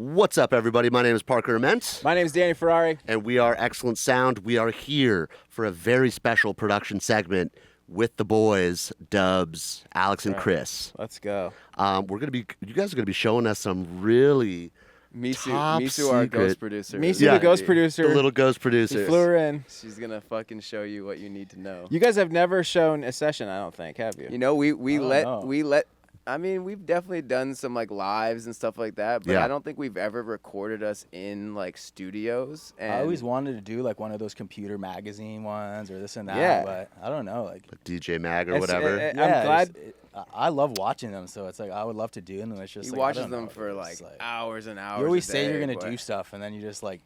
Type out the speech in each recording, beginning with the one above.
What's up, everybody? My name is Parker Immense. My name is Danny Ferrari. And we are Excellent Sound. We are here for a very special production segment with the boys, Dubs, Alex, and Chris. Let's go. You guys are gonna be showing us some really Misu, our ghost producer. Misu, the ghost producer. The little ghost producer. He flew her in. She's gonna fucking show you what you need to know. You guys have never shown a session, I don't think, have you? You know, we let. I mean, we've definitely done some like lives and stuff like that, but I don't think we've ever recorded us in like studios. And I always wanted to do like one of those computer magazine ones or this and that, but I don't know, like DJ Mag or whatever. I'm glad. I love watching them, so it's like I would love to do them. It's just he like, watches them for like hours and hours. You always a say day, you're gonna do stuff, and then you just like.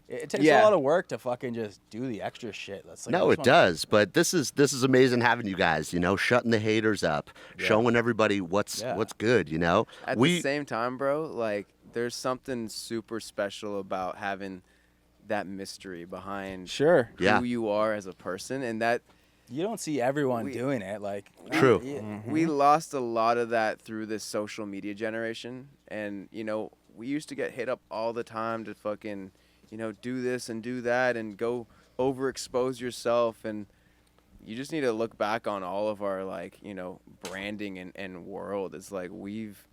It takes a lot of work to fucking just do the extra shit. That's like, no, it does. But this is amazing having you guys. You know, shutting the haters up, showing everybody what's good. You know, at the same time, bro, like there's something super special about having that mystery behind who you are as a person, and that you don't see everyone doing it. Like true. We lost a lot of that through this social media generation, and you know, we used to get hit up all the time to fucking. You know, do this and do that and go overexpose yourself. And you just need to look back on all of our, like, you know, branding and world. It's like we've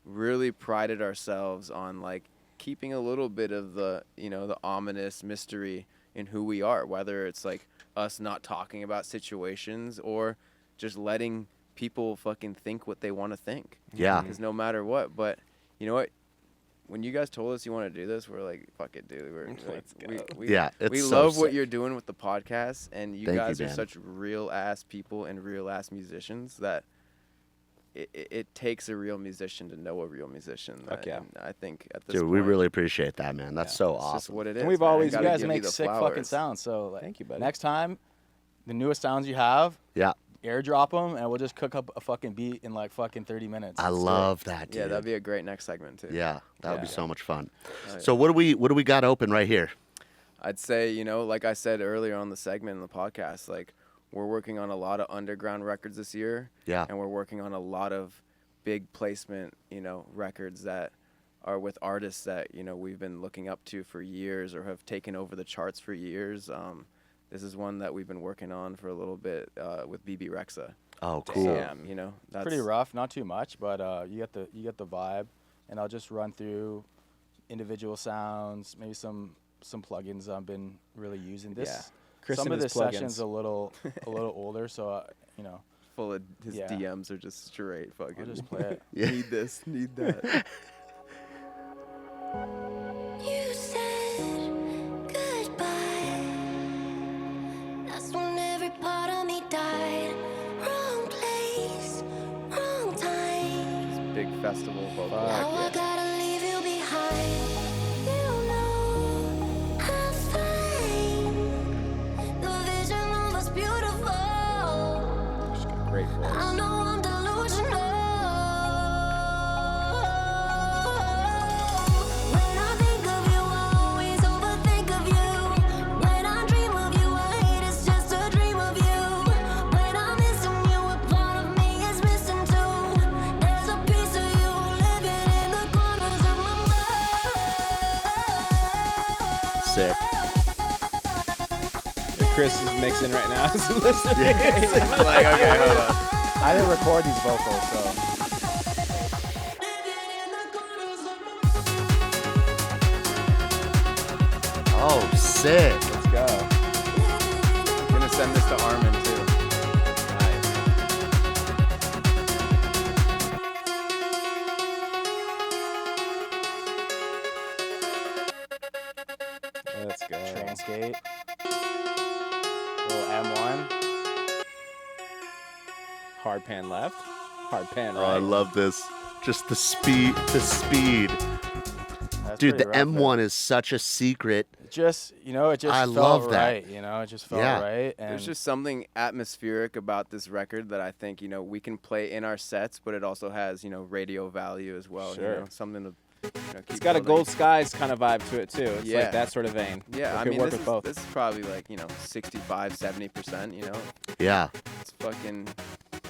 really prided ourselves on, like, keeping a little bit of the, you know, the ominous mystery in who we are, whether it's, like, us not talking about situations or just letting people fucking think what they want to think. Yeah. Because no matter what. But, you know what? When you guys told us you want to do this, we're like, fuck it, dude. We're like, we love what you're doing with the podcast, and you guys are such real-ass people and real-ass musicians that it takes a real musician to know a real musician. Fuck yeah. I think at this Dude, point, we really appreciate that, man. That's so awesome. Just what it is. And we've always, you guys make sick fucking sounds, so like, thank you, buddy. Next time, the newest sounds you have, airdrop them, and we'll just cook up a fucking beat in like fucking 30 minutes. I love that, dude. Yeah, that'd be a great next segment too. Yeah, that would be so much fun. So what do we got open right here? I'd say, you know, like I said earlier on the segment in the podcast, like we're working on a lot of underground records this year. Yeah. And we're working on a lot of big placement, you know, records that are with artists that, you know, we've been looking up to for years or have taken over the charts for years. This is one that we've been working on for a little bit with Bebe Rexha. Oh, cool. Damn, you know, that's pretty rough, not too much, but you get the vibe, and I'll just run through individual sounds, maybe some plugins I've been really using. Chris some and of the his plugins. sessions a little older, so you know. Full of his DMs are just straight fucking. I'll just play it. Need this, need that. You said goodbye. That's when every part of me died. Wrong place, wrong time. Big festival vocal. Now I gotta leave you behind. You know I'm fine. The vision was beautiful. She's got a great voice. I know I'm delusional. When I think of you, I always overthink of you. When I dream of you, I hate it's just a dream of you. When I'm missing you, a part of me is missing too. There's a piece of you living in the corners of my mind. Sick. Chris is mixing right now. So listening. Like, okay, hold on. I didn't record these vocals, so. Oh, sick. Let's go. I'm gonna send this to Armin too. Let's go. Transgate. Little M1. Hard pan left. Hard pan Oh, right. I love this. Just the speed. That's Dude, the pretty rough, M1 is such a secret. It just I felt love that. right, you know, it just felt right. And There's just something atmospheric about this record that I think, you know, we can play in our sets, but it also has, you know, radio value as well. Sure. You know, something to, you know, keep It's got a building. Gold Skies kind of vibe to it too. It's Yeah. like that sort of vein. Yeah, It I could mean, work this with both. is probably like, you know, 65, 70%, you know? Yeah. It's fucking...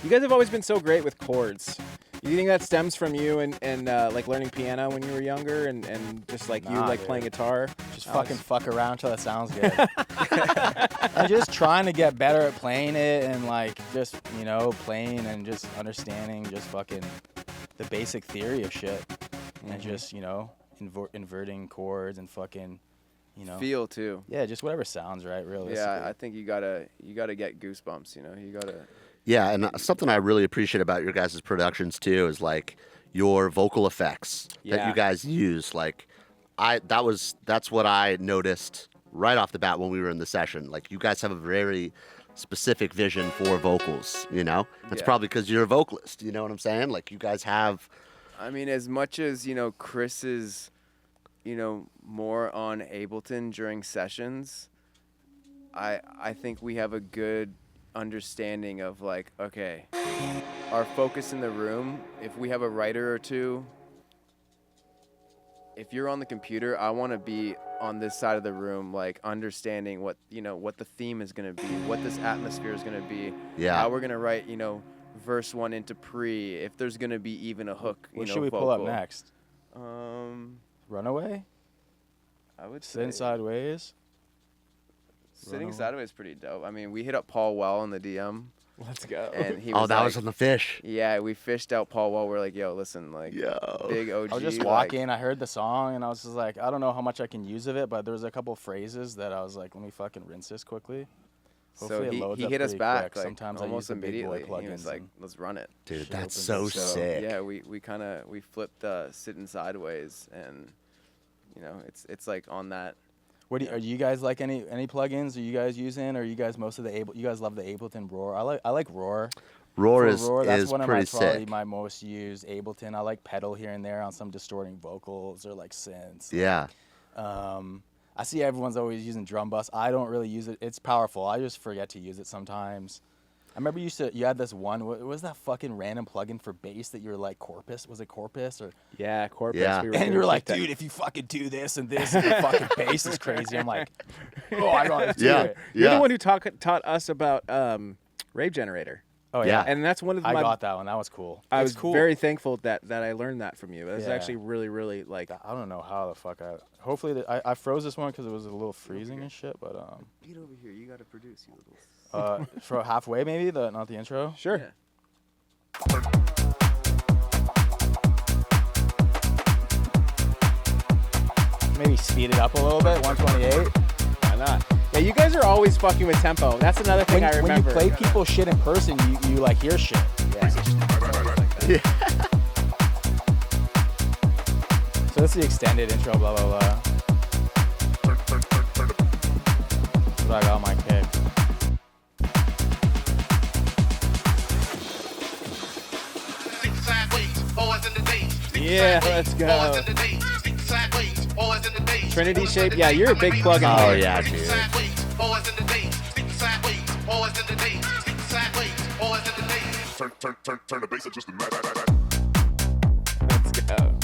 You guys have always been so great with chords. You think that stems from you and like learning piano when you were younger and just like you Nah, like dude. playing guitar? Just fucking fuck around till it sounds good. I'm just trying to get better at playing it and like just, you know, playing and just understanding just fucking the basic theory of shit. And just, you know, inverting chords and fucking, you know. Feel too. Yeah, just whatever sounds right, realistically. Yeah, I think you gotta get goosebumps. You know, you gotta. Yeah, and something I really appreciate about your guys' productions too is like your vocal effects that Yeah. you guys use. Like, that's what I noticed right off the bat when we were in the session. Like, you guys have a very specific vision for vocals. You know, that's Yeah. probably because you're a vocalist. You know what I'm saying? Like, you guys have. I mean, as much as, you know, Chris is, you know, more on Ableton during sessions, I think we have a good understanding of like, okay, our focus in the room, if we have a writer or two, if you're on the computer, I want to be on this side of the room, like understanding what, you know, what the theme is going to be, what this atmosphere is going to be, Yeah. how we're going to write, you know, verse 1 into pre, if there's going to be even a hook, you What know, should we pull up vocal. next? Runaway? I would say Sitting Sideways? Sitting Runaway. Sideways is pretty dope. I mean, we hit up Paul Well in the DM, Let's go. and he Oh, was that like, was on the fish. yeah, we fished out Paul Well. We're like, yo, listen, like, Yo. big OG. I was just like- walking, I heard the song, and I was just like, I don't know how much I can use of it, but there was a couple phrases that I was like, let me fucking rinse this quickly. So Hopefully it loads he up hit us pretty back quick. like Sometimes I use almost the big boy immediately. He was plugins like, and let's run it. Dude, Shit that's opens so up. sick. Yeah, we flipped Sitting Sideways, and you know, it's like on that. What do you, are you guys like any plugins? Are you guys using? Or are you guys most of the you guys love the Ableton Roar? I like Roar. Roar For is Roar, that's is one of pretty my probably sick. my most used Ableton. I like pedal here and there on some distorting vocals or like synths. Yeah. I see everyone's always using drum bus. I don't really use it. It's powerful. I just forget to use it sometimes. I remember you had this one. What was that fucking random plugin for bass that you were like Corpus? Was it Corpus or? Yeah, Corpus. Yeah. We were And doing you're like, shit dude, if you fucking do this and this, and the fucking bass is crazy. I'm like, oh, I gotta do Yeah. it. You're Yeah. the one who taught us about Rave Generator, Oh Yeah. yeah. and that's one of I my. got that one. That was cool. I It's was cool. very thankful that I learned that from you. That's Yeah. actually really like. I don't know how the fuck hopefully I froze this one because it was a little freezing and shit. But Get over here. You gotta produce, you little. for halfway maybe not the intro. Sure. Yeah. Maybe speed it up a little bit. 128. Why not? Yeah, you guys are always fucking with tempo. That's another thing I When you remember. play people shit in person, you like hear shit. Yeah. So that's the extended intro. Blah blah blah. That's what I got on my kick. Yeah, let's go. Trinity shape. Yeah, you're a big plug-in. Oh player. yeah, dude. Turn the bass up just a Let's go.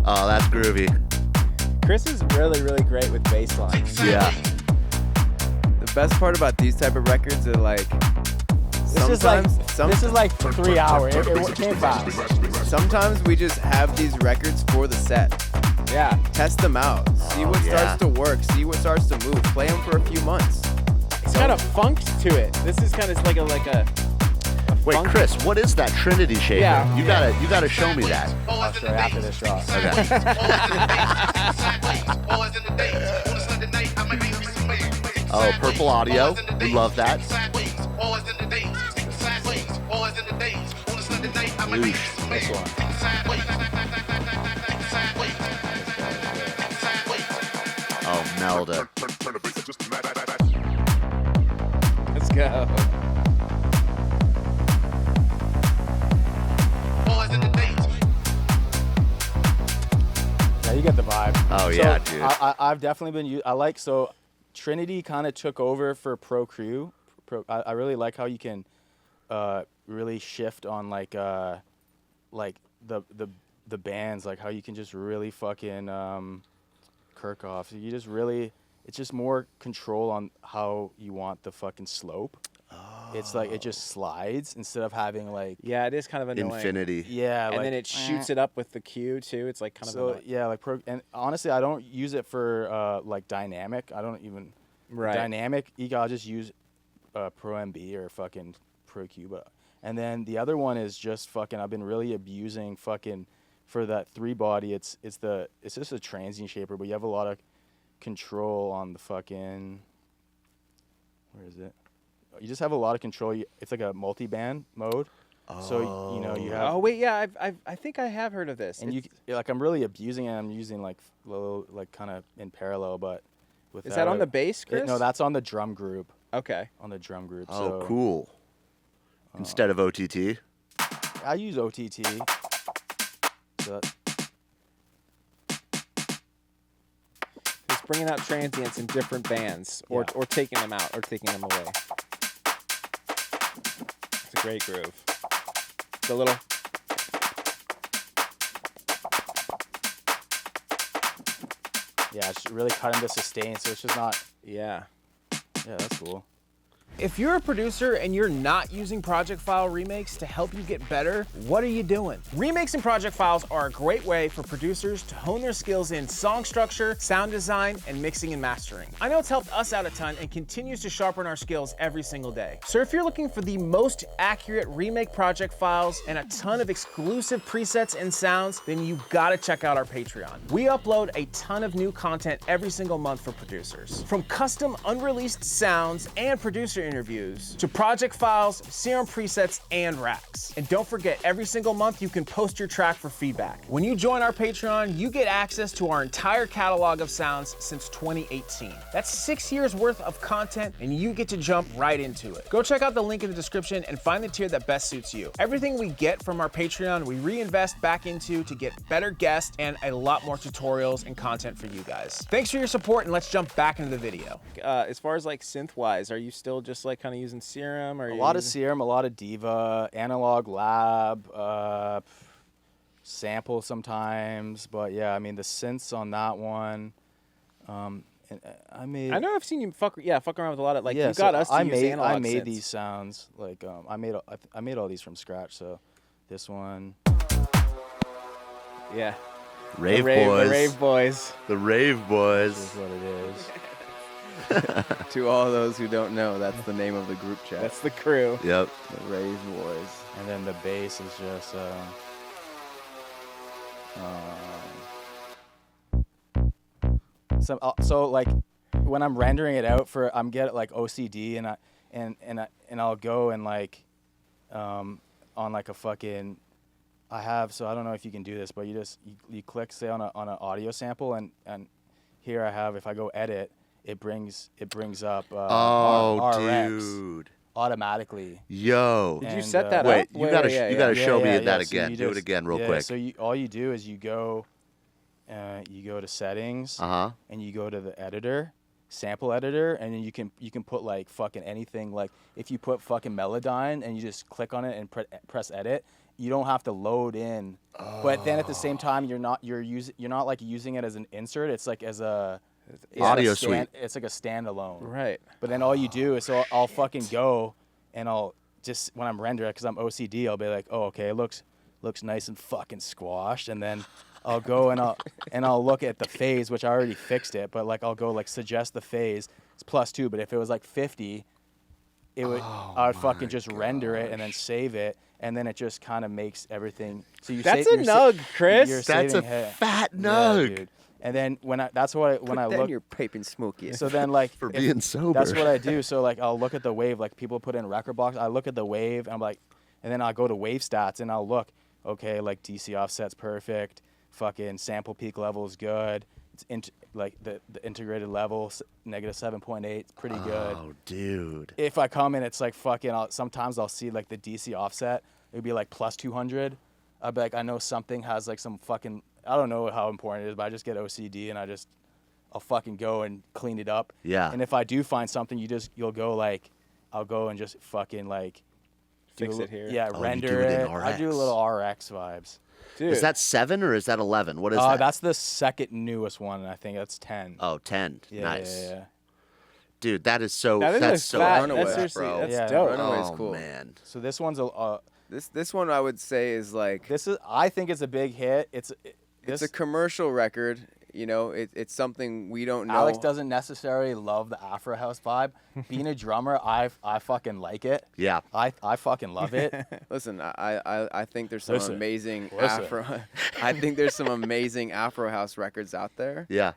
Oh, that's groovy. Chris is really great with bass lines. Yeah. The best part about these type of records are like, This is like 3 hours. It came fast. sometimes we just have these records for the set. Yeah. Test them out. See what yeah. starts to work. See what starts to move. Play them for a few months. It's got a funk to it. This is kind of like a Wait, funk. Chris, what is that Trinity shape? Yeah. You gotta show me that. I'll show you after this drop. Oh, Purple Audio. We love that. Loosh. This one. Oh, Melda. turn the bass up just a Let's go. Yeah, you get the vibe. Oh, yeah, dude. I've definitely been. I like so. Trinity kind of took over for Pro Crew. I really like how you can really shift on like the bands, like how you can just really fucking kirk off. It's just more control on how you want the fucking slope. it's like it just slides instead of having like Yeah, it is kind of annoying. Infinity. yeah, And like, then it shoots it up with the cue too. It's like kind of So annoying. yeah, like and honestly, I don't use it for like dynamic. I don't even dynamic. I'll just use Pro MB or fucking Pro Q. And then the other one is just fucking. I've been really abusing fucking for that 3-body. It's just a transient shaper, but you have a lot of control on the fucking. Where is it? You just have a lot of control. It's like a multi-band mode. So you have. Oh wait, yeah, I think I have heard of this. And like I'm really abusing it. I'm using like little like kind of in parallel, but Is that on the bass, Chris? No, that's on the drum group. Okay. On the drum group. Oh, so, cool. Instead of OTT. I use OTT. So It's bringing out transients in different bands, or taking them out, or taking them away. It's a great groove. It's a little. yeah, it's really cutting the sustain, so it's just not. Yeah. Yeah, that's cool. If you're a producer and you're not using Project File remakes to help you get better, what are you doing? Remakes and Project Files are a great way for producers to hone their skills in song structure, sound design, and mixing and mastering. I know it's helped us out a ton and continues to sharpen our skills every single day. So if you're looking for the most accurate remake project files and a ton of exclusive presets and sounds, then you gotta check out our Patreon. We upload a ton of new content every single month for producers. From custom unreleased sounds and producer interviews to project files, serum presets, and racks. And don't forget, every single month you can post your track for feedback. When you join our Patreon, you get access to our entire catalog of sounds since 2018. That's 6 years worth of content, and you get to jump right into it. Go check out the link in the description and find the tier that best suits you. Everything we get from our Patreon, we reinvest back into to get better guests and a lot more tutorials and content for you guys. Thanks for your support, and let's jump back into the video. As far as like synth-wise, are you still just like kind of using Serum, or A lot of Serum, a lot of Diva, Analog Lab, sample sometimes, but yeah, I mean the synths on that one. And I know I've seen you fuck around with a lot of like yeah, you got so us to I use made analog I made synths. these sounds like I made all these from scratch. So this one, Yeah. Rave The boys. Rave boys. The Rave boys. is what it is. To all those who don't know, that's the name of the group chat. That's the crew. Yep. the Rave Boys. And then the bass is just so like when I'm rendering it out for I'm getting like OCD and I'll go and like on like a fucking I don't know if you can do this, but you click say on an audio sample and here I have if I go edit it brings up RX dude. automatically. Yo. Did you And, set that Wait, up? you gotta show me that So again. you Do it just- again real yeah, quick. So all you do is you go to settings Uh-huh. and you go to the editor, sample editor, and then you can put like fucking anything. Like if you put fucking Melodyne and you just click on it and press edit, you don't have to load in. But then at the same time, you're not like using it as an insert. It's like as a Audio suite. It's like a standalone. Right. But then all you do is I'll fucking go and I'll just when I'm rendering because I'm OCD, I'll be like, oh okay, it looks nice and fucking squashed, and then I'll go and I'll look at the phase, which I already fixed it, but like I'll go like suggest the phase it's +2, but if it was like 50, I would fucking just render it and then save it, and then it just kind of makes everything. So you That's a nug, Chris. That's a fat nug. dude. And then when I look. You're paping smoky. So then, like, For being sober. That's what I do. So like, I'll look at the wave. Like people put in record box. I look at the wave, and I'm like, and then I'll go to wave stats, and I'll look. Okay, like DC offset's perfect. Fucking sample peak level is good. It's like the integrated level -7.8. It's pretty good. Oh, dude. If I come in, it's like fucking. Sometimes I'll see like the DC offset. It'd be like +200. I'd be like, I know something has like some fucking. I don't know how important it is, but I just get OCD and I'll fucking go and clean it up. Yeah. And if I do find something, you'll go like, I'll go and just fucking like. Fix it here. Yeah, Oh, you render do it in it. I do a RX. little RX vibes. Dude. Is that 7 or is that 11? What is that? That's the second newest one, and I think that's 10. Oh, 10. Yeah, Nice. Yeah. Dude, that is so. That is that's a so. fat- Runaway, that's seriously, bro. that's Yeah. dope. Runaway's Oh cool. man. So this one's This one I would say is like I think it's a big hit. it's a commercial record. You know, it's something we don't know. Alex doesn't necessarily love the Afro house vibe. Being a drummer, I fucking like it. Yeah. I fucking love it. Listen, I think there's some Listen. amazing Listen. Afro. I think there's some amazing Afro house records out there. Yeah.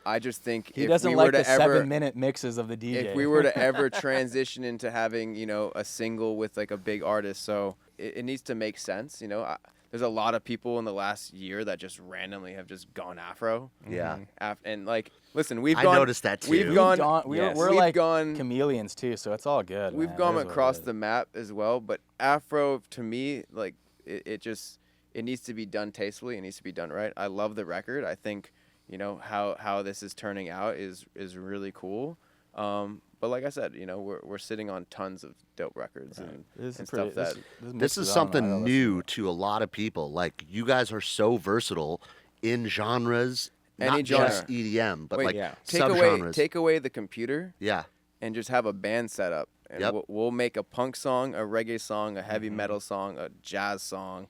I just think He if doesn't we like were the to ever 7-minute mixes of the DJ. if we were to ever transition into having, you know, a single with like a big artist, so it needs to make sense. You know, there's a lot of people in the last year that just randomly have just gone Afro. Yeah. And like, listen, we've I gone. noticed that too. We've gone. We're we've like gone. chameleons too, so it's all good. We've man. gone It is what it across is. the map as well, but Afro to me, like it needs to be done tastefully. It needs to be done right. I love the record. I think, you know, how this is turning out is really cool. But like I said, you know, we're sitting on tons of dope records and stuff that. This is something new to a lot of people. Like, you guys are so versatile in genres, Any not just genre. EDM, but Wait, like yeah. subgenres. Take away the computer Yeah. and just have a band set up, and Yep. we'll make a punk song, a reggae song, a heavy metal song, a jazz song.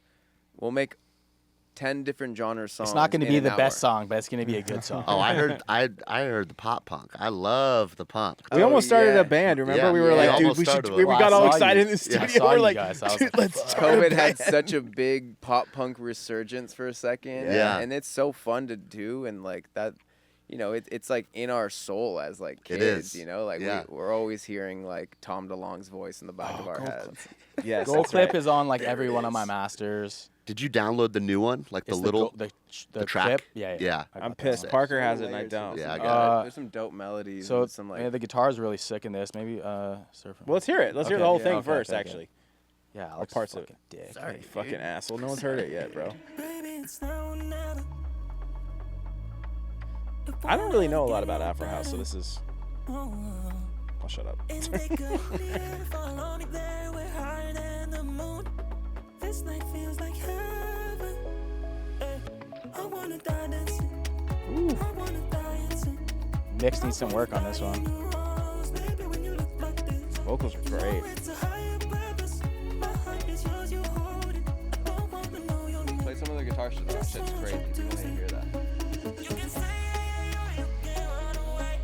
We'll make 10 different genre songs. It's not going to in be an the best hour. song, but it's going to be a good song. Oh, I heard the pop punk. I love the punk. We almost started yeah. a band. Remember, Yeah, we were yeah, like, dude, almost we should. started We one. got Well, I all saw excited you. in the Yeah, I studio. saw We're you like, guys. I was dude, like, let's start a COVID had band. such a big pop punk resurgence for a second. Yeah. And it's so fun to do, and like that, you know, it's like in our soul as like It kids, is. you know, like Yeah. we're always hearing like Tom DeLonge's voice in the back of our heads. Yes, Gold that's Clip right. is on like every one of my masters. Did you download the new one? Like the It's little. the track? clip. Yeah. Yeah. I I'm got that. pissed. Sick. Parker has it and I Layers don't. of- Yeah, I some got dope- There's some dope melodies. So and some like. yeah, the guitar is really sick in this. Maybe surf. Well, let's hear it. Let's hear Okay, the whole yeah, thing okay, first, okay, actually. Yeah, Or Alex parts of fucking dick. You fucking asshole. No one's heard it yet, bro. I don't really know a lot about Afro House, so this is. I'll shut up. This night feels like heaven. I wanna die dancing. I wanna die dancing. Mix needs some work on this one. Baby, when you look like this, Vocals are great. it's a higher purpose. My heart is yours, you hold it. I don't wanna know your name. Play some of the guitar shit. That shit's crazy. You want to hear that? You can stay or you can run away.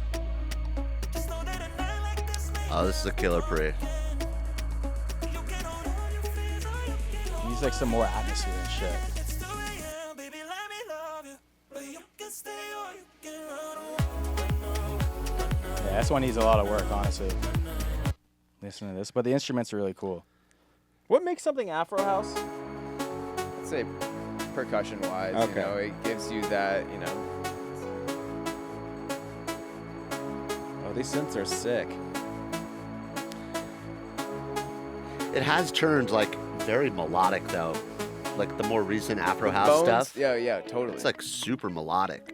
Just know that a night like this may Oh, this is a killer pre. you can hold on your fears or you can Needs like some more atmosphere and shit. It's 2 a.m., baby, let me love you. But you can stay or you can run away. Yeah, this one needs a lot of work, honestly. Listen to this, but the instruments are really cool. What makes something Afro House? I'd say percussion wise, Okay. you know, it gives you that, you know. Oh, these synths are sick. It has turned like very melodic though. Like the more recent Afro house Bones, stuff. Yeah, totally. It's like super melodic.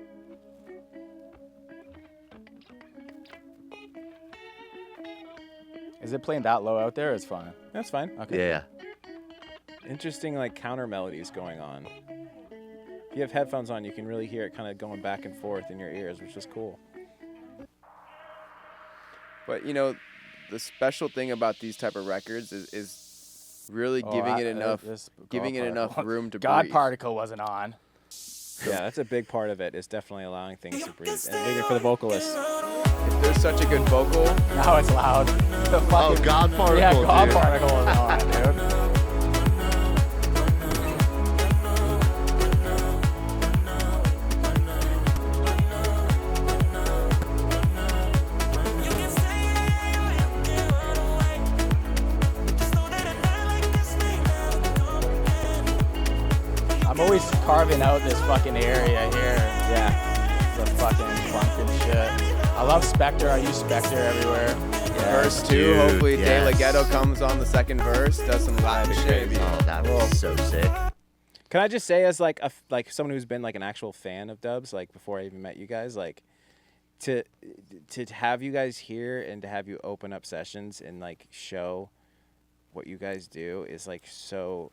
Is it playing that low out there? It's fine. That's fine. Okay. Yeah. Interesting, like counter melodies going on. If you have headphones on, you can really hear it kind of going back and forth in your ears, which is cool. But you know, the special thing about these type of records is really giving it enough room to God breathe. Particle wasn't on. Yeah, that's a big part of it. Is definitely allowing things to breathe and waiting for the vocalist. If there's such a good vocal, Now it's loud. The Oh, fucking, God Particle. yeah, God dude. Particle was on, dude. You can stay or you can run away. Just know that a night like this may never come again. I'm always carving out this fucking area here. Yeah. The fucking funk and shit. I love Spectre. I use Spectre everywhere. verse 2, dude, hopefully De La yes. Ghetto comes on the second verse, does some Latin shit. Oh, that was so sick. Can I just say, as like someone who's been like an actual fan of dubs, like before I even met you guys, like to have you guys here and to have you open up sessions and like show what you guys do is like so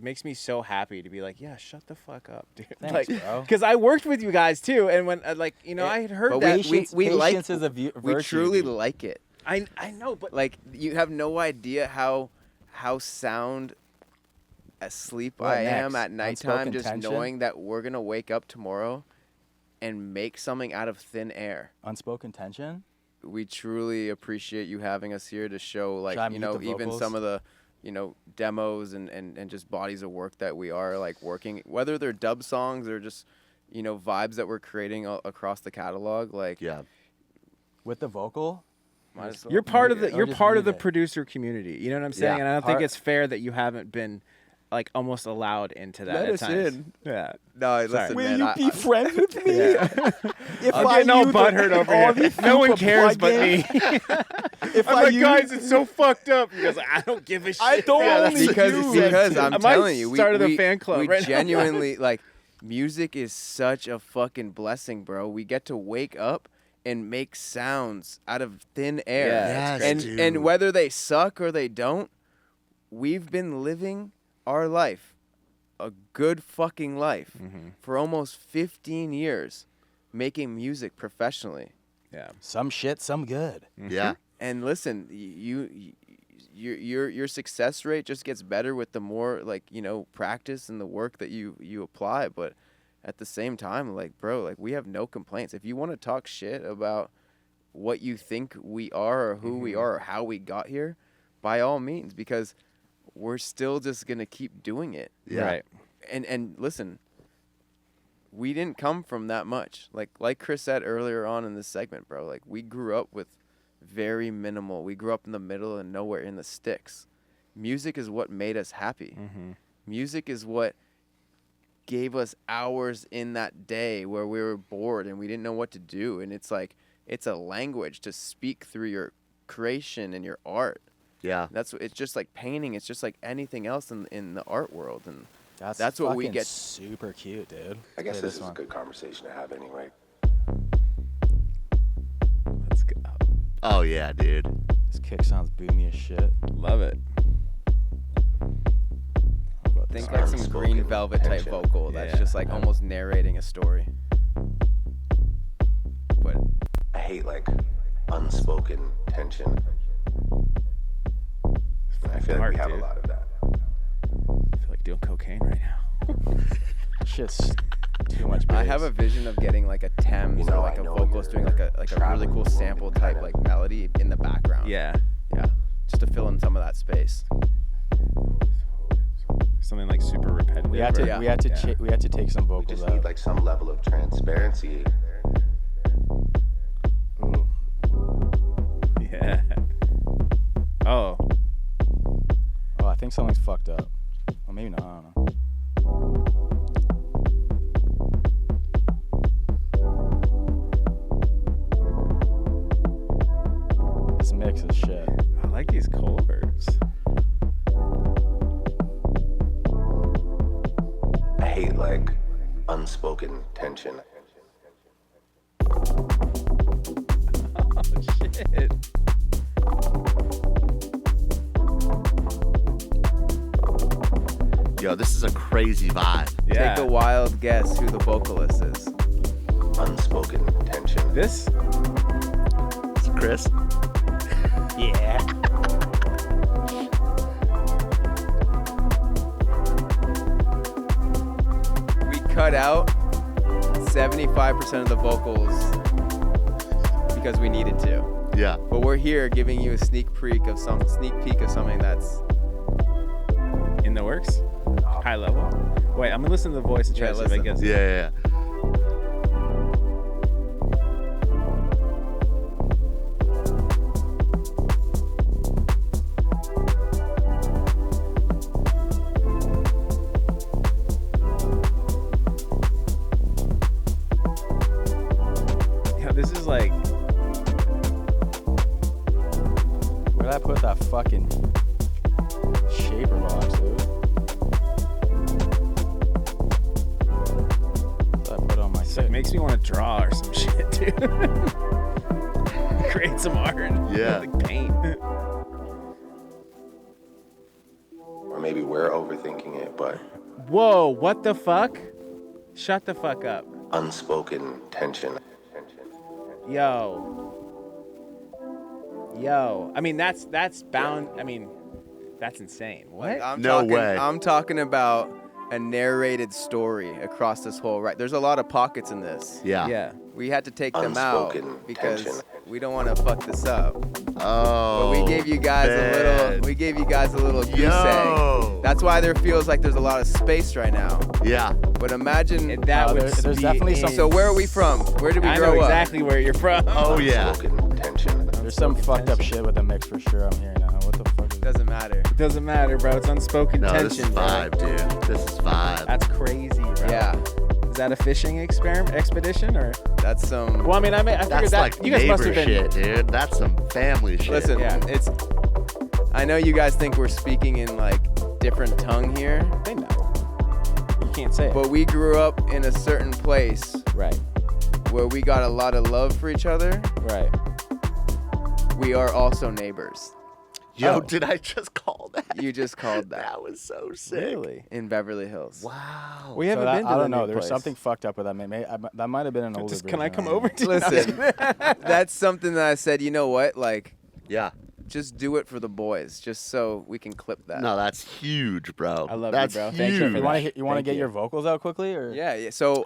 makes me so happy to be like, yeah, shut the fuck up, dude. Thanks, like, bro. because I worked with you guys too, and when I had heard But that. we like Patience is a virtue. we truly like it. I know, but Like you have no idea how sound asleep What I am next? at nighttime, Unspoken just Tention? knowing that we're gonna wake up tomorrow and make something out of thin air. Unspoken Tention. We truly appreciate you having us here to show, like, Should I you mute know, the even vocals? some of the, you know, demos and just bodies of work that we are like working, whether they're dub songs or just, you know, vibes that we're creating across the catalog. Like, Yeah. With the vocal. might as well you're part of mute the it. you're just part of mute the it. producer community. You know what I'm saying? Yeah. And I don't think Part- it's fair that you haven't been like almost allowed into that Let at us times. in. Yeah. No, Sorry. listen, man. friends with me? If I'm getting all butthurt over here. No one cares but me. If I'm like, guys, it's so fucked up. He goes, I don't give a shit. I don't Yeah, only because I'm I might telling you, we started a we- fan club we right now. genuinely like music is such a fucking blessing, bro. We get to wake up and make sounds out of thin air. Yeah, Yes, and dude. whether they suck or they don't, we've been living our life, a good fucking life, for almost 15 years, making music professionally. Yeah. Some shit, some good. Yeah. And listen, your success rate just gets better with the more, like, you know, practice and the work that you apply. But at the same time, like, bro, like, we have no complaints. If you want to talk shit about what you think we are or who we are or how we got here, by all means, because we're still just gonna keep doing it. Yeah. Right. And listen, we didn't come from that much. Like Chris said earlier on in this segment, bro, like, we grew up with very minimal. We grew up in the middle and nowhere in the sticks. Music is what made us happy. Music is what gave us hours in that day where we were bored and we didn't know what to do. And it's like, it's a language to speak through your creation and your art. Yeah. It's just like painting. It's just like anything else in the art world. And That's what we fucking get. super cute, dude. I guess Play this is one. a good conversation to have anyway. Let's go. Oh yeah, dude. This kick sounds boomy as shit. Love it. How about Think this? like some Unspoken Green Velvet type Tention. vocal that's Yeah. just like almost narrating a story. But I hate like unspoken tension. I feel like Dark, we have dude. a lot of that. I feel like doing cocaine right now. Shit's too much. I have bass. a vision of getting like a Thames You know, or like I a know vocalist you're doing like a really cool traveling sample and type kinda- like melody in the background. Yeah. Yeah. Just to fill in some of that space. Something like super repetitive. We had to. or- Yeah. We had to. Yeah. We had to take some We vocals just out. need like some level of transparency. Ooh. Yeah. Oh. Oh, I think something's fucked up. Well, maybe not. I don't know. This mix is shit. I like these chords. I hate like unspoken tension. Oh shit. Yo, this is a crazy vibe. Yeah. Take a wild guess who the vocalist is. Unspoken tension. This? It's Chris. Yeah. We cut out 75% of the vocals because we needed to. Yeah. But we're here giving you a sneak peek of something that's In the works? High level? Wait, I'm gonna listen to the voice and try Yeah, to see if I listen. get Yeah. Yeah, this is like Where'd I put that fucking shaper box, dude? What did I put on my it set? makes me want to draw or some shit, dude. Create some art. Yeah. Like paint. Or maybe we're overthinking it, but Whoa, what the fuck? Shut the fuck up. unspoken tension. Yo. I mean, that's bound. I mean, that's insane. What? No way. I'm talking about a narrated story across this whole right. There's a lot of pockets in this. Yeah. Yeah. We had to take them out Unspoken because tension. we don't want to fuck this up. Oh. But we gave you guys man. a little goose Yo. egg. That's why there feels like there's a lot of space right now. Yeah. But imagine That would there's be definitely in- some- So where are we from? Where did we I grow know up? exactly where you're from. Oh yeah. Unspoken tension. There's some fucked up shit with the mix for sure. I'm hearing now. What the fuck is Doesn't matter. Doesn't matter, bro. It's unspoken No, tension. this is bro. vibe, dude. This is vibe. That's crazy, bro. Yeah, Is that a fishing expedition or? that's some. Well, I mean, I figured That's that like you guys must neighbor have been. shit, dude. That's some family shit. Listen, Yeah. it's. I know you guys think we're speaking in like different tongue here, They know. You can't say it. but we grew up in a certain place Right. where we got a lot of love for each other. Right. We are also neighbors. Yo, Oh. did I just call that? You just called that That was so sick. Really? in Beverly Hills. Wow. We So haven't that- been to I the don't know. new There's place. something fucked up with that. That might have been an older Just, version. can I come don't know. over to Listen, that's something that I said. You know what? Like, Yeah. just do it for the boys, just so we can clip that. No, that's huge, bro. I love you, that's bro. Huge. Thank you for You that. want to Thank get you. your vocals out quickly, or Yeah. So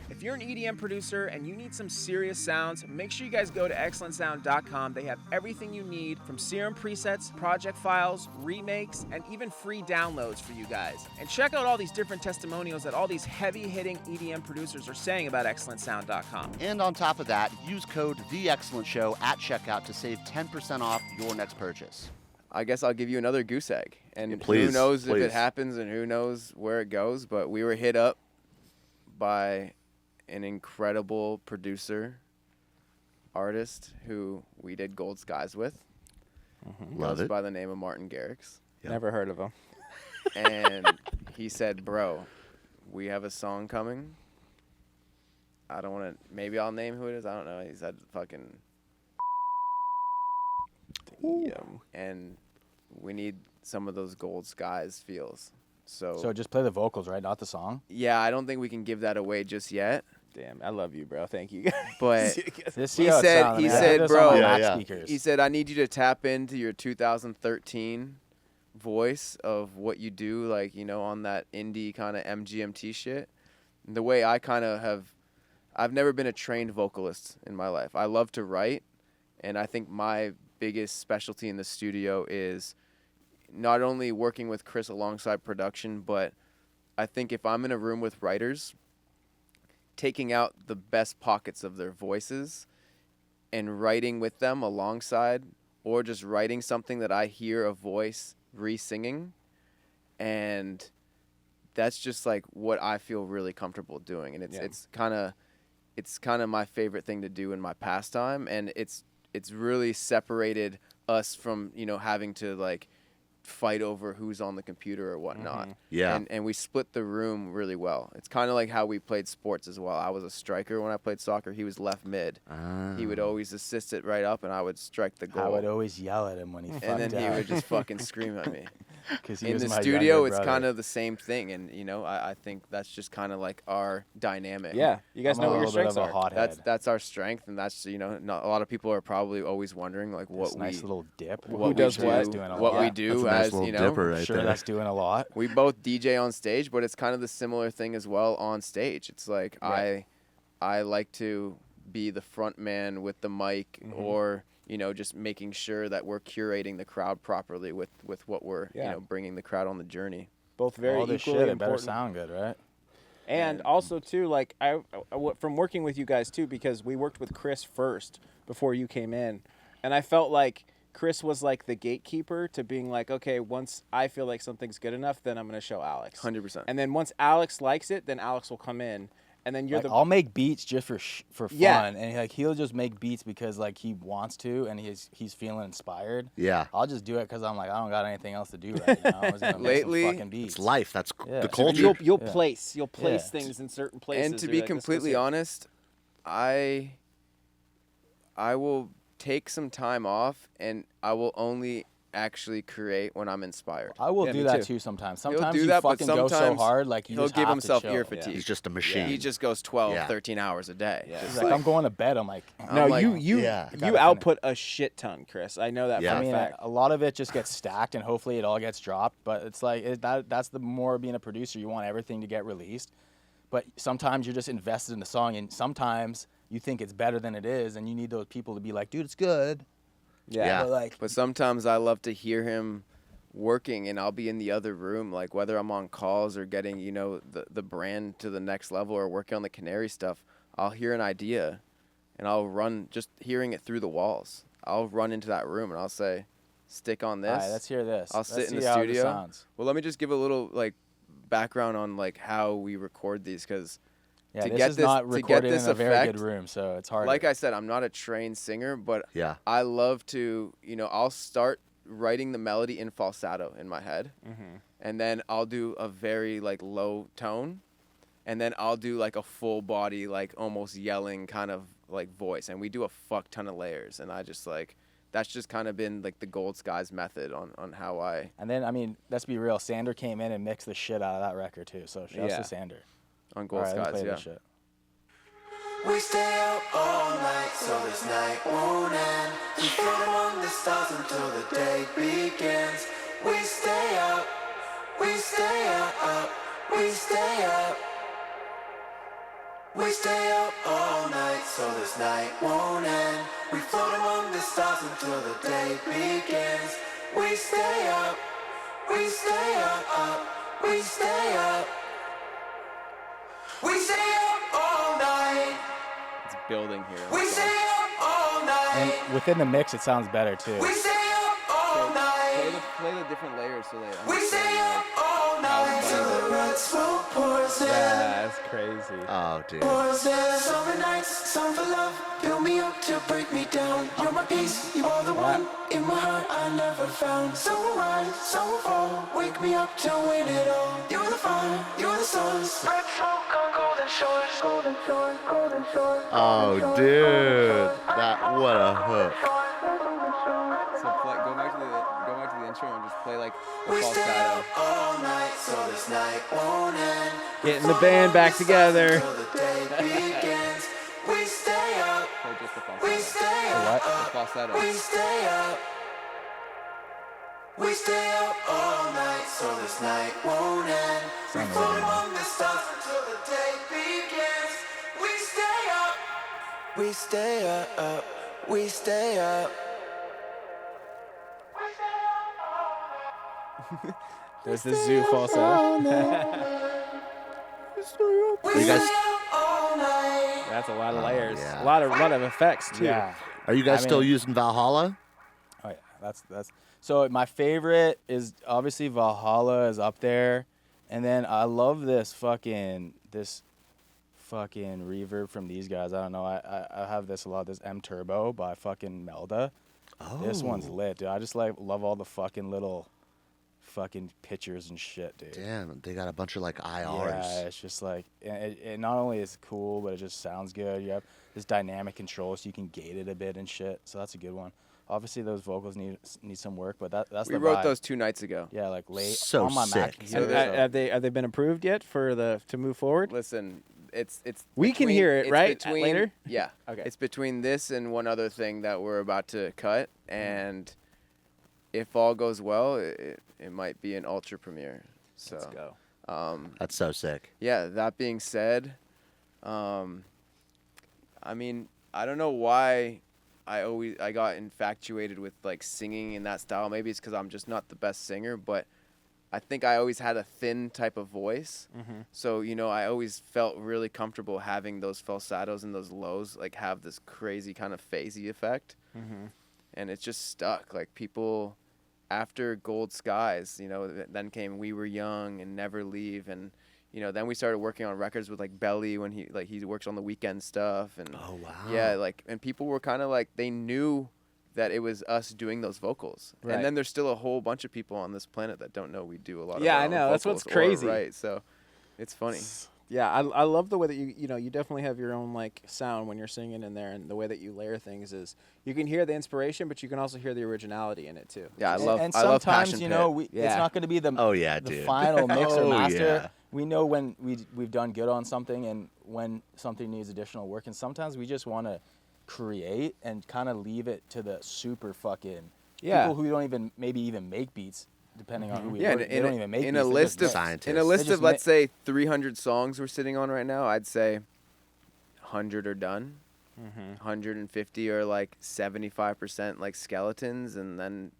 If you're an EDM producer and you need some serious sounds, make sure you guys go to XLNTSOUND.com. They have everything you need from serum presets, project files, remakes, and even free downloads for you guys. And check out all these different testimonials that all these heavy-hitting EDM producers are saying about XLNTSOUND.com. And on top of that, use code TheExcellentShow at checkout to save 10% off your next purchase. I guess I'll give you another goose egg, and Yeah, please, who knows if please. it happens, and who knows where it goes. But we were hit up by an incredible producer, artist who we did Gold Skies with. Love Goes it. by the name of Martin Garrix. Yep. Never heard of him. And he said, bro, we have a song coming. I don't want to, maybe I'll name who it is. I don't know. He said fucking. And we need some of those Gold Skies feels. so just play the vocals, right? Not the song. Yeah, I don't think we can give that away just yet. Damn, I love you, bro. Thank you. But Just He see how it said- sounds. he I mean, I said, did this on bro- my Yeah, Mac yeah. speakers. he said, I need you to tap into your 2013 voice of what you do, like, you know, on that indie kind of MGMT shit. And the way I kind of I've never been a trained vocalist in my life. I love to write, and I think my biggest specialty in the studio is not only working with Chris alongside production, but I think if I'm in a room with writers, taking out the best pockets of their voices and writing with them alongside, or just writing something that I hear a voice re-singing, and that's just like what I feel really comfortable doing, and it's kind of my favorite thing to do in my pastime, and it's really separated us from, you know, having to like fight over who's on the computer or whatnot. Yeah. And we split the room really well. It's kind of like how we played sports as well. I was a striker when I played soccer. He was left mid. He would always assist it right up, and I would strike the goal. I would always yell at him when he fucked and then he up. would just fucking scream at me. Because he In was the my studio, younger it's brother. kind of the same thing, and you know, I think that's just kind of like our dynamic. Yeah, you guys I'm know a what your little bit strengths of a are. hothead. That's our strength, and that's, you know, not, a lot of people are probably always wondering like what This nice little dip. what Who does we what? do, Doing a what lot. we That's a do nice as, little you know. dipper right Sure, there. that's doing a lot. We both DJ on stage, but it's kind of the similar thing as well on stage. It's like Right. I like to be the front man with the mic, or, you know, just making sure that we're curating the crowd properly with what we're, you Yeah. know, bringing the crowd on the journey. Both very All this equally shit, it better important. sound good, right? And also too, like from working with you guys too, because we worked with Chris first before you came in, and I felt like Chris was like the gatekeeper to being like, okay, once I feel like something's good enough, then I'm gonna show Alex. 100%. And then once Alex likes it, then Alex will come in, and then you're Like, the I'll make beats just for fun, Yeah. and like he'll just make beats because like he wants to, and he's feeling inspired. Yeah. I'll just do it because I'm like, I don't got anything else to do right now. I was gonna make some Lately, fucking beats. It's life. That's Yeah. the And culture. you'll Yeah. place Yeah. things in certain places. And to You're be like, this goes completely here. honest, I will take some time off, and I will only actually create when I'm inspired. I will Yeah, do me that too. too sometimes. He'll Sometimes do you that, but fucking go so sometimes hard, like you he'll just give have himself to ear chill. fatigue. He's just a machine. He just goes 12, Yeah. 13 hours a day. Yeah. Just He's like, I'm going to bed. I'm like, No, I'm like, you yeah. you Gotta output a shit ton, Chris. I know that Yeah. for I a mean, fact. a lot of it just gets stacked, and hopefully it all gets dropped. But it's like that's the more being a producer. You want everything to get released, but sometimes you're just invested in the song, and sometimes you think it's better than it is, and you need those people to be like, dude, it's good. Yeah. But like, But sometimes I love to hear him working, and I'll be in the other room, like whether I'm on calls or getting, the brand to the next level or working on the Canary stuff. I'll hear an idea, and I'll run, just hearing it through the walls. I'll run into that room, and I'll say, stick on this. all right, let's hear this. I'll Let's sit in see the how this studio. sounds. Well, let me just give a little, background on, how we record these, because Yeah, to this get is this- not to get recorded this in a very effect, good room, so it's hard. like I said, I'm not a trained singer, but Yeah. I love to, I'll start writing the melody in falsetto in my head, and then I'll do a very low tone, and then I'll do a full body, almost yelling kind of voice, and we do a fuck ton of layers, and I just that's just kind of been the Gold Skies method on how I. And then, I mean, let's be real. Sander came in and mixed the shit out of that record too. So shouts Yeah. to Sander. On All Gold right, let's Skies, play yeah. this shit. We stay up all night, so this night won't end. We float among the stars until the day begins. We stay up, we stay up, we stay up. We stay up all night, so this night won't end. We float among the stars until the day begins. We stay up, we stay up, we stay up. We stay up all night. It's building here. We stay up all night. And within the mix, it sounds better too. We stay up all night. Play the different layers so they. We stay up all night till the red smoke pours in. Yeah, that's crazy. Oh, dude. Pours in. Summer nights, song for love. Build me up to break me down. You're my peace, you are the one in my heart I never found. So rise, so fall. Wake me up to win it all. You're the fire, you're the source. Red smoke on golden shores, golden shores, golden shores. Oh, dude. What a hook. So go back to the intro and just play the We stay falsetto. up all night, so this night won't end. Getting the band back together. Till the day begins. We stay up, Play just the we falsetto. stay What? The up, falsetto. we stay up. We stay up all night, so this night won't end. We Sound float really good. among the stars until the day begins. We stay up, we stay up, we stay up. There's the zoo falsetto. We you guys- stay up all night. That's a lot of layers. yeah. A lot of effects too. Yeah. Are you guys I still mean- using Valhalla? Oh yeah, that's. So my favorite is obviously Valhalla is up there, and then I love this fucking reverb from these guys. I don't know. I have this a lot. This M Turbo by fucking Melda. Oh. This one's lit, dude. I just love all the fucking little fucking pictures and shit, dude. Damn, they got a bunch of IRs. Yeah, it's just it not only is cool, but it just sounds good. You have this dynamic control, so you can gate it a bit and shit. So that's a good one. Obviously, those vocals need some work, but that's We the wrote vibe. those 2 nights ago. Yeah, like late So on my Mac. sick. computer, So so- Have they been approved yet to move forward? Listen, it's. We can between- hear it, it's right? Between, Later? Yeah. Okay. It's between this and one other thing that we're about to cut, and if all goes well, it might be an ultra premiere. So. Let's go. That's so sick. Yeah, that being said, I mean, I don't know why I got infatuated with singing in that style. Maybe it's because I'm just not the best singer, but I think I always had a thin type of voice. So, I always felt really comfortable having those falsettos and those lows have this crazy kind of phasey effect. And it just stuck. People after Gold Skies, then came We Were Young and Never Leave, and then we started working on records with Belly when he works on the weekend stuff, and Oh, wow. yeah, and people were kind of they knew that it was us doing those vocals, Right. and then there's still a whole bunch of people on this planet that don't know we do a lot of Yeah, our I own know. That's what's vocals, crazy. right? So it's funny. Yeah, I love the way that you definitely have your own like sound when you're singing in there, and the way that you layer things is you can hear the inspiration, but you can also hear the originality in it too. Yeah, I love And I love sometimes, Passion you Pit. know, it's Yeah. not going to be the the dude. final mix or Oh, master. yeah. We know when we've done good on something and when something needs additional work, and sometimes we just want to create and kind of leave it to the super fucking people who don't even maybe even make beats, depending on who we work. They don't even make in beats. a they list just of mix. Scientists. in a list They of just let's say 300 songs we're sitting on right now, I'd say 100 are done. 150 are like 75% like skeletons, and then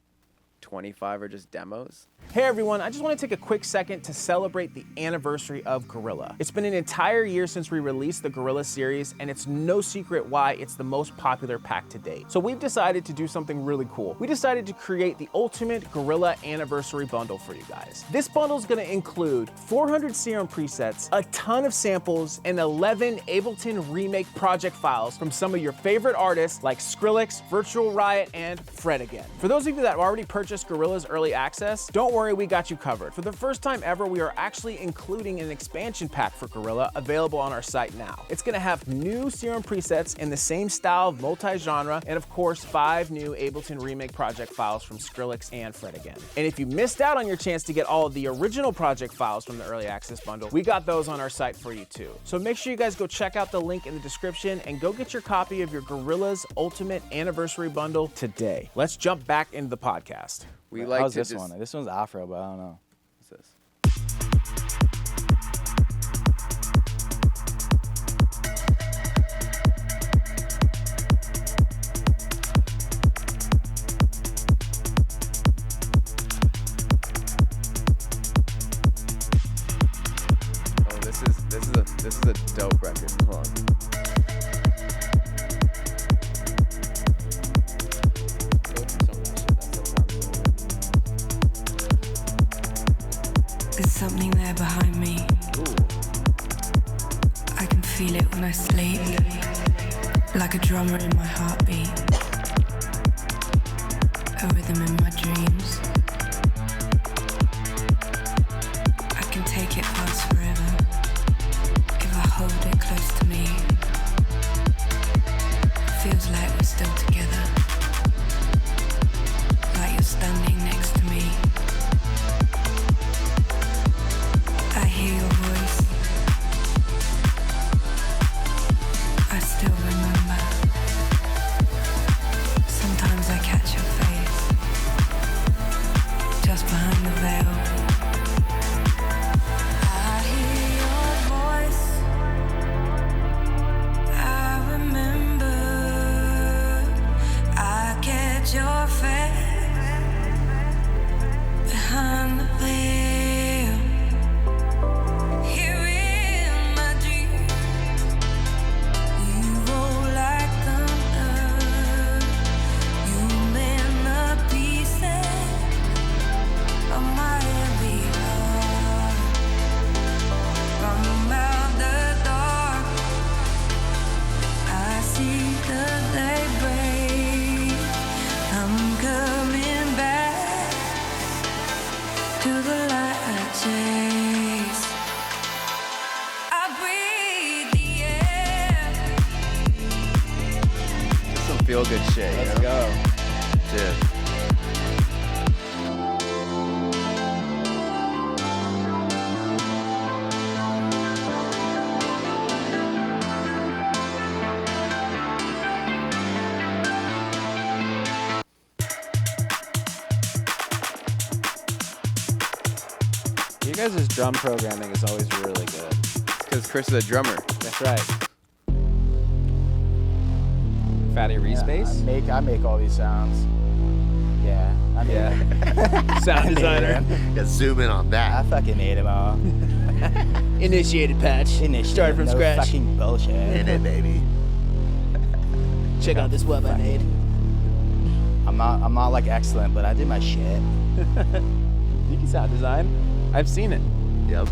25 are just demos. Hey everyone, I just want to take a quick second to celebrate the anniversary of Gorilla. It's been an entire year since we released the Gorilla series, and it's no secret why it's the most popular pack to date. So we've decided to do something really cool. We decided to create the ultimate Gorilla anniversary bundle for you guys. This bundle is going to include 400 Serum presets, a ton of samples, and 11 Ableton Remake project files from some of your favorite artists like Skrillex, Virtual Riot, and Fred Again. For those of you that have already purchased Gorilla's early access, don't worry, we got you covered. For the first time ever, we are actually including an expansion pack for Gorilla available on our site now. It's gonna have new Serum presets in the same style of multi-genre, and of course, 5 new Ableton Remake project files from Skrillex and Fred Again. And if you missed out on your chance to get all of the original project files from the early access bundle, we got those on our site for you too. So make sure you guys go check out the link in the description and go get your copy of your Gorilla's Ultimate Anniversary Bundle today. Let's jump back into the podcast. We like How's to this just, one? This one's Afro, but I don't know. What's this? Oh, this is a dope record. Hold on. There's something there behind me. I can feel it when I sleep, like a drummer in my heartbeat, a rhythm in my dreams. I can take it past forever if I hold it close to me. Feels like we're still together, like you're standing next to me. I hear your voice. I still remember. Sometimes I catch your face just behind the veil. I hear your voice. I remember. I catch your face behind the veil. Feel good shit. Let's go. Dude. You guys' drum programming is always really good. Because Chris is a drummer. That's right. Fatty Reese bass? I make all these sounds. Yeah. I mean, Yeah. Sound designer. Yeah, zoom in on I that. fucking made them all. Initiated patch. Started from no scratch. fucking bullshit. In it, baby. Check out this web I made. I'm not like excellent, but I did my shit. Dicky sound design. I've seen it. Yep.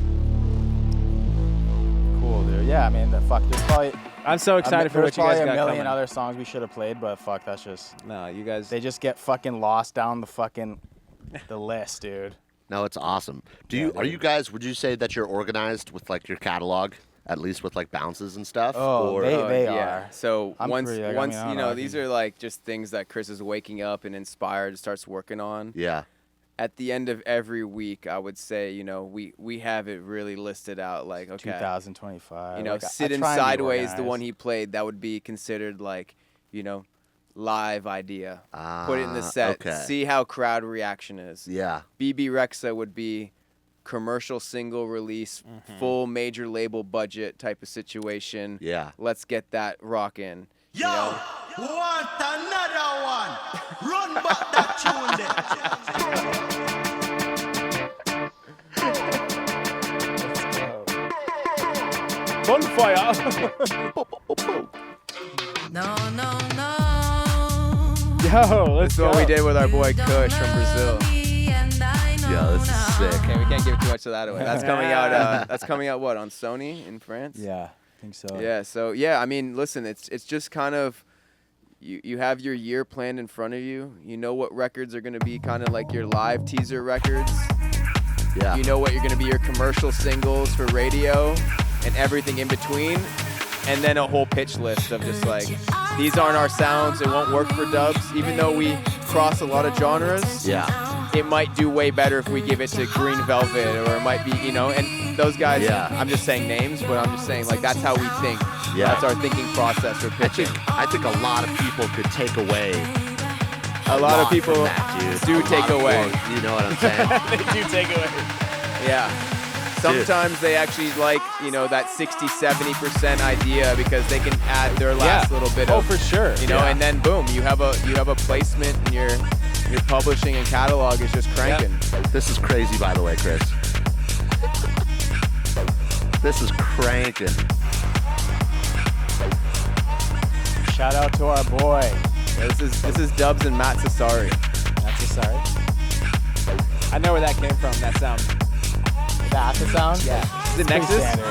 Cool, dude. Yeah, I mean, there's probably I'm so excited for what you guys There's got probably a million coming. other songs we should have played, but fuck, that's just No, you guys. they just get fucking lost down the fucking the list, dude. No, it's awesome. Are Yeah, you guys? Would you say that you're organized with like your catalog, at least with like bounces and stuff? Oh, they are. So I'm once pretty, like, I once mean, I don't you know, know, I these can- are like just things that Chris is waking up and inspired starts working on. Yeah. At the end of every week, I would say, we have it really listed out. Like, okay, 2025. like, I Sitting try and be Sideways, the one organized. he played, that would be considered like, live idea. Put it in the set. Okay. See how crowd reaction is. Yeah. BB Rexha would be commercial single release, full major label budget type of situation. Yeah. Let's get that rockin'. Yo, want another one? Run back that Bonfire. No, no, no. Yo, let's That's go. what we did with our boy Kush from Brazil. Yeah, this is sick. Okay, we can't give too much of that away. That's coming out. That's coming out what, on Sony in France? Yeah, I think so. Yeah. So yeah, I mean, listen, it's just kind of you have your year planned in front of you. You know what records are going to be kind of like your live teaser records. Yeah. You know what you're going to be your commercial singles for radio and everything in between. And then a whole pitch list of just like, these aren't our sounds. It won't work for dubs. Even though we cross a lot of genres, Yeah. it might do way better if we give it to Green Velvet, or it might be, and those guys, Yeah. I'm just saying names, but I'm just saying, like, that's how we think. Yeah. That's our thinking process for pitching. I think a lot of people could take away. A lot of from people that, dude. do A lot take of away. people- You know what I'm saying? They do take away. Yeah. Sometimes they actually like, that 60-70% idea because they can add their last little bit Oh, of, for sure. and then boom, you have a placement, and your publishing and catalog is just cranking. This is crazy, by the way, Chris. This is cranking. Shout out to our boy. Yeah, this is Dubs and Matt Sassari. That's a sorry. I know where that came from, that sound. That's the sound? Yeah. Is it Pretty Nexus? standard.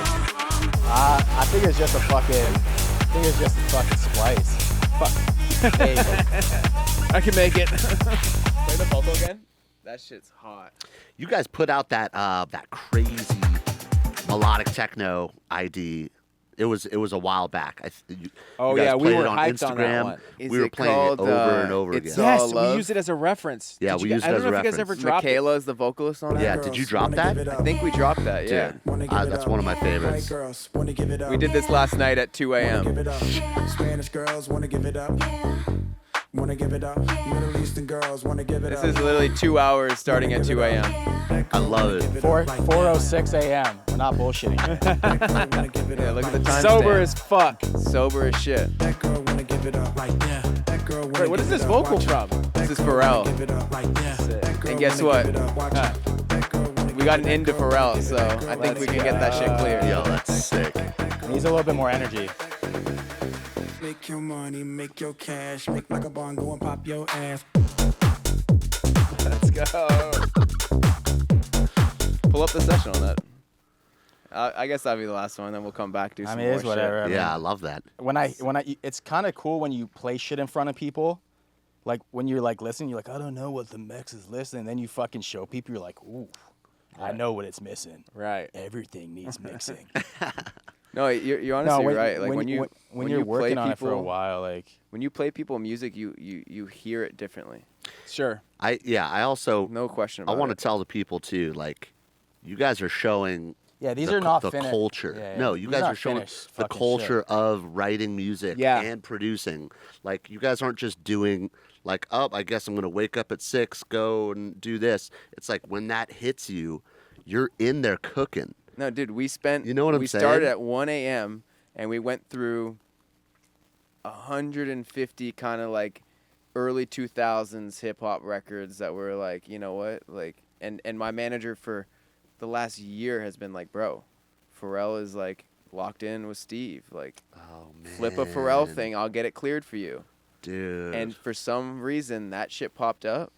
I think it's just a fucking splice. Fuck. There you go. I can make it. Play the vocal again. That shit's hot. You guys put out that crazy melodic techno ID. It was a while back. Oh, you guys yeah, we played were it on hyped on that Instagram. one. Is We were it playing called, it over and over It's again. All Yes, we Love? used it as a reference. Yeah, Did we you used guys- it as a I don't know if you guys reference. ever dropped it. Michaela is the vocalist on it. Yeah, did you drop that? I think we dropped that, yeah. That's one of my favorites. We did this last night at 2 a.m. Spanish girls wanna give it up. Wanna give it up. Middle Eastern girls wanna give it This up. is literally 2 hours starting at 2 a.m. I love it. 4:06 a.m. We're not bullshitting. Yeah, look at the time. Sober as fuck. Sober as shit. That girl wanna give it up right there. That girl wanna Wait, what is give this it up. vocal Watch it. from? This is Pharrell. Give it up right there. That girl And guess wanna what? give it up. Watch it. That girl wanna We got an into Pharrell, so I think we can get that shit clear. Yo, that's sick. Needs a little bit more energy. Make your money, make your cash, make like a bongo and pop your ass. Let's go. Pull up the session on that. I guess that'll be the last one, then we'll come back do some I mean, more it is whatever. I mean, Yeah, I love that. when I, it's kind of cool when you play shit in front of people. Like when you're like listening, you're like, I don't know what the mix is listening. And then you fucking show people, you're like, ooh, I know what it's missing. Right. Everything needs mixing. No, you're honestly when, right. Like when when you're you working play on it for a people- while, like when you play people music, you hear it differently. Sure. I also No question I about want to it. tell the people too, like, you guys are showing yeah, these the, are not the finished. culture. Yeah, yeah. No, you These guys aren't are showing finished the fucking culture shit. of writing music Yeah. and producing. Like, you guys aren't just doing like, oh, I guess I'm gonna wake up at 6, go and do this. It's like when that hits you, you're in there cooking. No, dude, we spent. You know what I'm we saying? started at 1 a.m. and we went through 150 kind of like early 2000s hip hop records that were like, you know what, like, and my manager for the last year has been like, bro, Pharrell is like locked in with Steve, like, Oh man. flip a Pharrell thing, I'll get it cleared for you. Dude. And for some reason, that shit popped up.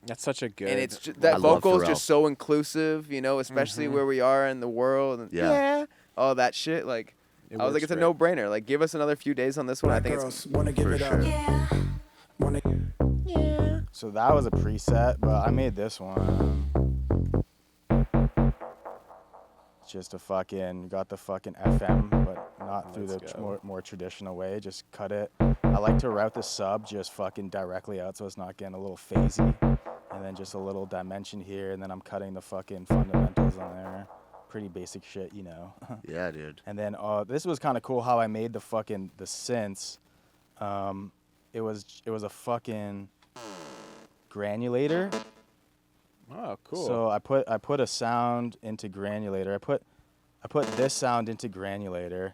That's such a good. And it's just, I that love vocal is Pharrell. just so inclusive, especially where we are in the world. And Yeah. all that shit. Like, I was like, works it's a great. no-brainer. Like, give us another few days on this one. I think it's Girls wanna give For it up. sure. Wanna So that was a preset, but I made this one. just a fucking got the fucking FM, but not through the Let's go. more traditional way. Just cut it. I like to route the sub just fucking directly out, so it's not getting a little phasey. And then just a little dimension here, and then I'm cutting the fucking fundamentals on there. Pretty basic shit, you know. Yeah, dude. And then this was kind of cool how I made the synths. It was a fucking granulator. Oh, cool. So I put a sound into granulator. I put this sound into granulator.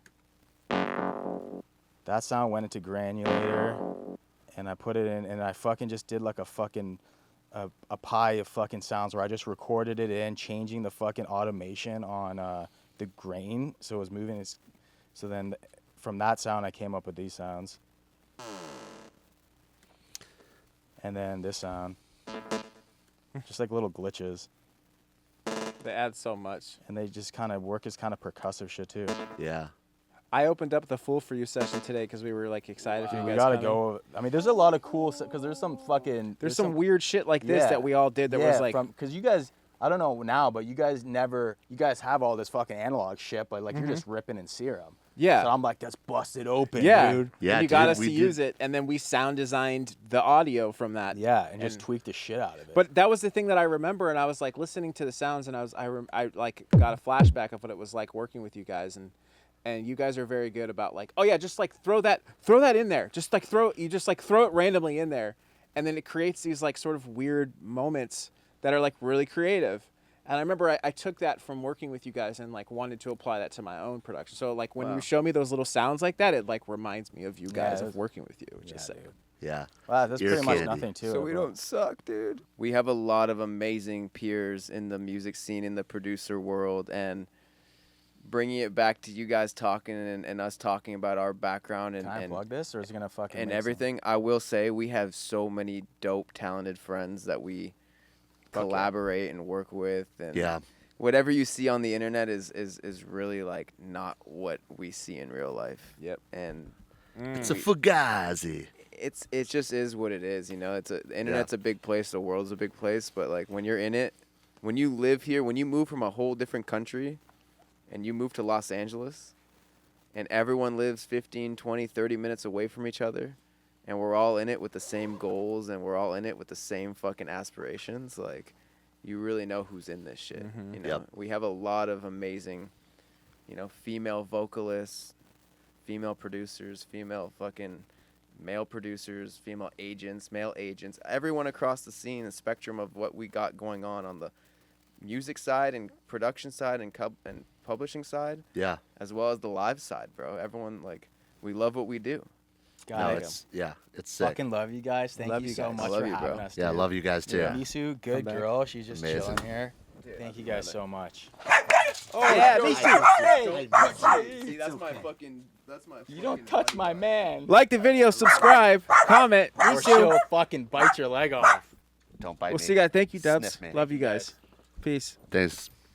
That sound went into granulator, and I put it in, and I fucking just did like a fucking a pie of fucking sounds where I just recorded it in, changing the fucking automation on the grain, so it was moving. So then from that sound, I came up with these sounds, and then this sound, just like little glitches, They add so much. and they just kind of work as kind of percussive shit too. Yeah. I opened up the Fool For You session today because we were like excited for you guys. We gotta coming. go. I mean, there's a lot of cool because there's some fucking There's some weird shit like this Yeah. that we all did that was like. because you guys, I don't know now, but you guys have all this fucking analog shit, but like you're just ripping in Serum. Yeah. So I'm like, that's busted open, Yeah, dude. Yeah, and you got dude, us we to did- use it, and then we sound designed the audio from that. Yeah, and just tweak the shit out of it. But that was the thing that I remember, and I was like listening to the sounds, and I like got a flashback of what it was like working with you guys, and you guys are very good about like, oh yeah, just like throw that in there, just like throw it randomly in there, and then it creates these like sort of weird moments that are like really creative. And I remember I took that from working with you guys and like wanted to apply that to my own production. So like when you show me those little sounds like that, it like reminds me of you guys of working with you, which is sick. dude. Yeah. Wow, that's Ear pretty much candy. nothing to So it. we bro. don't suck, dude. We have a lot of amazing peers in the music scene, in the producer world, and bringing it back to you guys talking and us talking about our background Can I and plug this, or is it gonna fucking and make some- everything. I will say we have so many dope, talented friends that we collaborate and work with, and Yeah. whatever you see on the internet is really like not what we see in real life. Yep. And It's a fugazi. it just is what it is, you know. The internet's a big place, the world's a big place, but like when you're in it, when you live here, when you move from a whole different country and you move to Los Angeles and everyone lives 15, 20, 30 minutes away from each other and we're all in it with the same goals and we're all in it with the same fucking aspirations, like you really know who's in this shit. You know, Yep. we have a lot of amazing, you know, female vocalists, female producers, female fucking male producers, female agents, male agents, everyone across the scene, the spectrum of what we got going on the music side and production side and publishing side, Yeah. as well as the live side, bro. Everyone, like, we love what we do. No, Got it. it's sick. Fucking love you guys. Thank Love you you so guys. much Love for you, having bro. us. Yeah, I dude. love you guys too. Yeah. Misu, good back. girl. She's just Amazing. chilling here. Thank you guys so much. Oh, yeah, me too. See, that's my fucking, You don't touch my man. Like the video, subscribe, comment. Or she'll fucking bite your leg off. Don't bite We'll me. see you guys. Thank you, Dubs. Sniff me. Love you guys. Peace. Thanks.